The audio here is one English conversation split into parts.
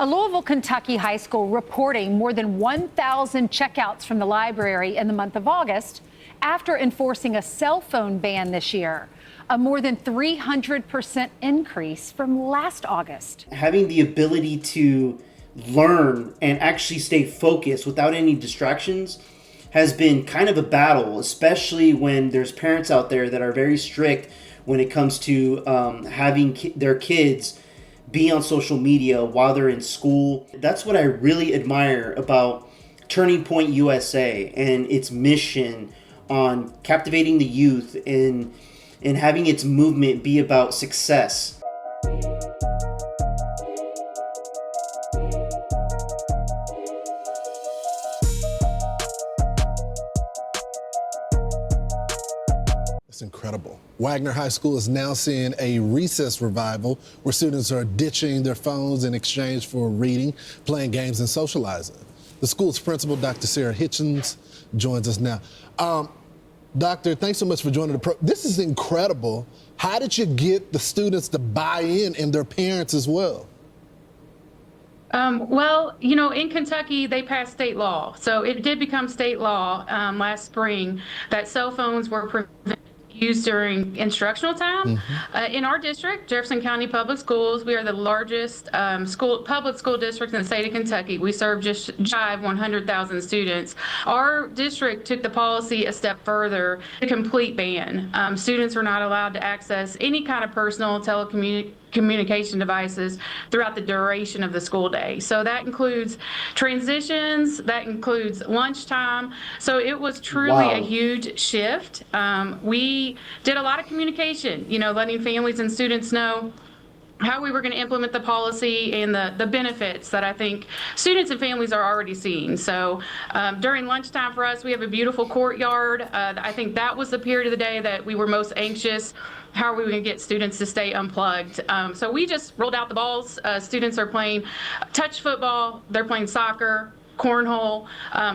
A Louisville, Kentucky high school reporting more than 1,000 checkouts from the library in the month of August after enforcing a cell phone ban this year, a more than 300% increase from last August. Having the ability to learn and actually stay focused without any distractions has been kind of a battle, especially when there's parents out there that are very strict when it comes to having their kids be on social media while they're in school. That's what I really admire about Turning Point USA and its mission on captivating the youth and having its movement be about success. It's incredible. Wagner High School is now seeing a recess revival where students are ditching their phones in exchange for reading, playing games, and socializing. The school's principal, Dr. Sarah Hitchens, joins us now. Doctor, thanks so much for joining the program. This is incredible. How did you get the students to buy in and their parents as well? Well, you know, in Kentucky, they passed state law. So it did become state law last spring that cell phones were prevented used during instructional time. In our district, Jefferson County Public Schools, we are the largest public school district in the state of Kentucky. We serve just shy of 100,000 students. Our district took the policy a step further, a complete ban. Students are not allowed to access any kind of personal telecommunication devices throughout the duration of the school day. So that includes transitions, that includes lunchtime. So it was truly a huge shift. We did a lot of communication, you know, letting families and students know how we were going to implement the policy and the benefits that I think students and families are already seeing. So during lunchtime for us, we have a beautiful courtyard. I think that was the period of the day that we were most anxious. How are we going to get students to stay unplugged? So we just rolled out the balls. Students are playing touch football. They're playing soccer, cornhole,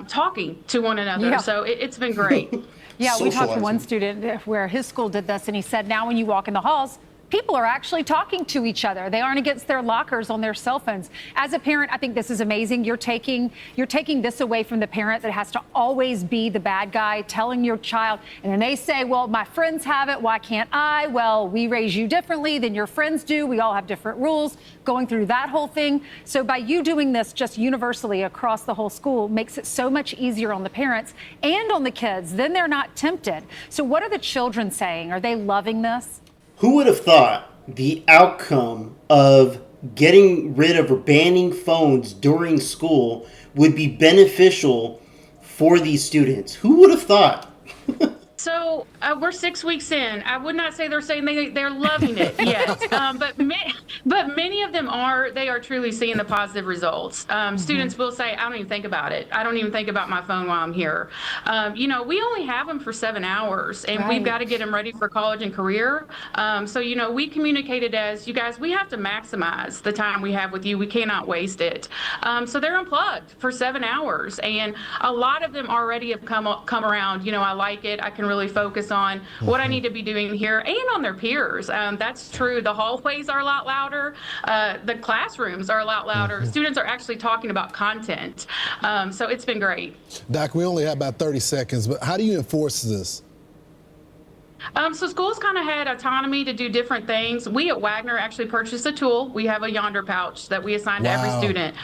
talking to one another. Yeah. So it's been great. Yeah, we talked to one student where his school did this, and he said now when you walk in the halls, people are actually talking to each other. They aren't against their lockers on their cell phones. As a parent, I think this is amazing. You're taking this away from the parent that has to always be the bad guy, telling your child, and then they say, well, my friends have it, why can't I? Well, we raise you differently than your friends do. We all have different rules, going through that whole thing. So by you doing this just universally across the whole school makes it so much easier on the parents and on the kids. Then they're not tempted. So what are the children saying? Are they loving this? Who would have thought the outcome of getting rid of or banning phones during school would be beneficial for these students? Who would have thought? So we're 6 weeks in. I would not say they're saying they're loving it yet, but many of them are. They are truly seeing the positive results. Students will say, "I don't even think about it. I don't even think about my phone while I'm here." You know, we only have them for 7 hours, and we've got to get them ready for college and career. So you know, we communicated as you guys. We have to maximize the time we have with you. We cannot waste it. So they're unplugged for 7 hours, and a lot of them already have come around. You know, I like it. I can really focus on what I need to be doing here and on their peers. That's true. The hallways are a lot louder. The classrooms are a lot louder. Students are actually talking about content. So it's been great. Doc, we only have about 30 seconds, but how do you enforce this? So schools kind of had autonomy to do different things. We at Wagner actually purchased a tool. We have a Yonder pouch that we assign to every student.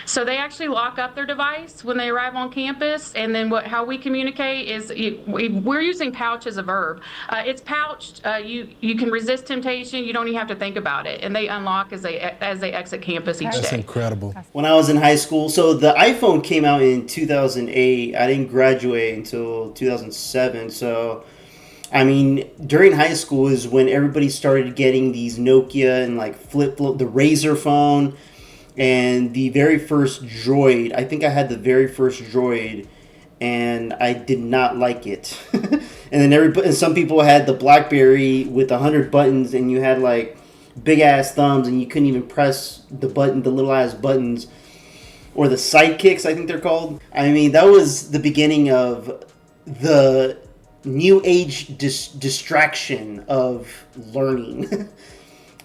So they actually lock up their device when they arrive on campus. And then how we communicate is we're using pouch as a verb. It's pouched. You can resist temptation. You don't even have to think about it. And they unlock as they exit campus each day. That's incredible. When I was in high school, so the iPhone came out in 2008. I didn't graduate until 2007. So I mean, during high school is when everybody started getting these Nokia and like the Razor phone and the very first Droid. I think I had the very first Droid and I did not like it. And then some people had the BlackBerry with 100 buttons and you had like big ass thumbs and you couldn't even press the little ass buttons, or the sidekicks, I think they're called. I mean, that was the beginning of the new age distraction of learning.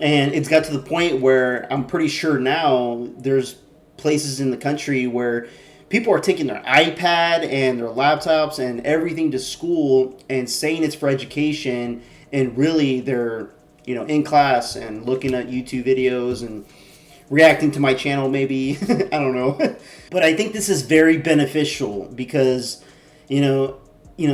And it's got to the point where I'm pretty sure now there's places in the country where people are taking their iPad and their laptops and everything to school and saying it's for education, and really they're, in class and looking at YouTube videos and reacting to my channel maybe. I don't know. But I think this is very beneficial because,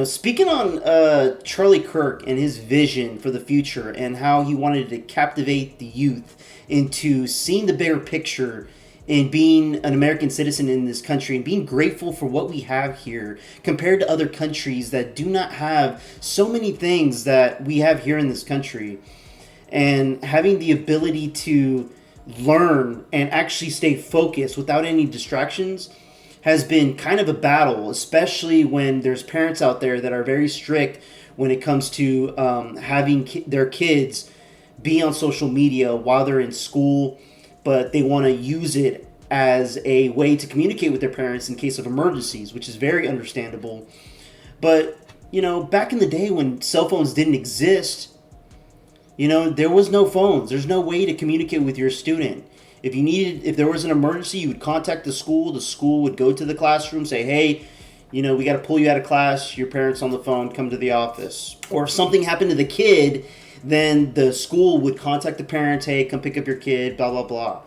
speaking on Charlie Kirk and his vision for the future and how he wanted to captivate the youth into seeing the bigger picture and being an American citizen in this country and being grateful for what we have here compared to other countries that do not have so many things that we have here in this country. And having the ability to learn and actually stay focused without any distractions has been kind of a battle, especially when there's parents out there that are very strict when it comes to having their kids be on social media while they're in school, but they want to use it as a way to communicate with their parents in case of emergencies, which is very understandable. But, back in the day when cell phones didn't exist, there was no phones. There's no way to communicate with your student. If there was an emergency, you would contact the school. The school would go to the classroom, say, hey, we got to pull you out of class. Your parents on the phone, come to the office. Or if something happened to the kid, then the school would contact the parents, hey, come pick up your kid, blah, blah, blah.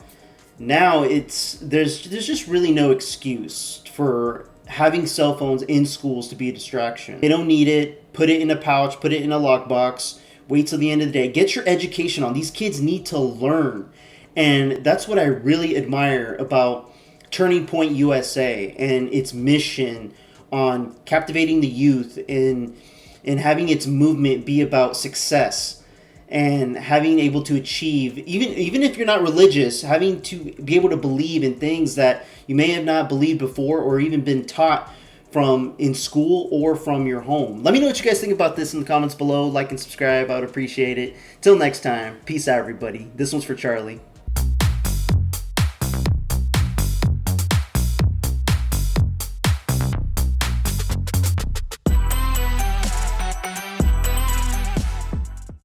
Now there's just really no excuse for having cell phones in schools to be a distraction. They don't need it. Put it in a pouch, put it in a lockbox. Wait till the end of the day. Get your education on. These kids need to learn. And that's what I really admire about Turning Point USA and its mission on captivating the youth and having its movement be about success and having able to achieve, even if you're not religious, having to be able to believe in things that you may have not believed before or even been taught from in school or from your home. Let me know what you guys think about this in the comments below. Like and subscribe. I would appreciate it. Till next time. Peace out, everybody. This one's for Charlie.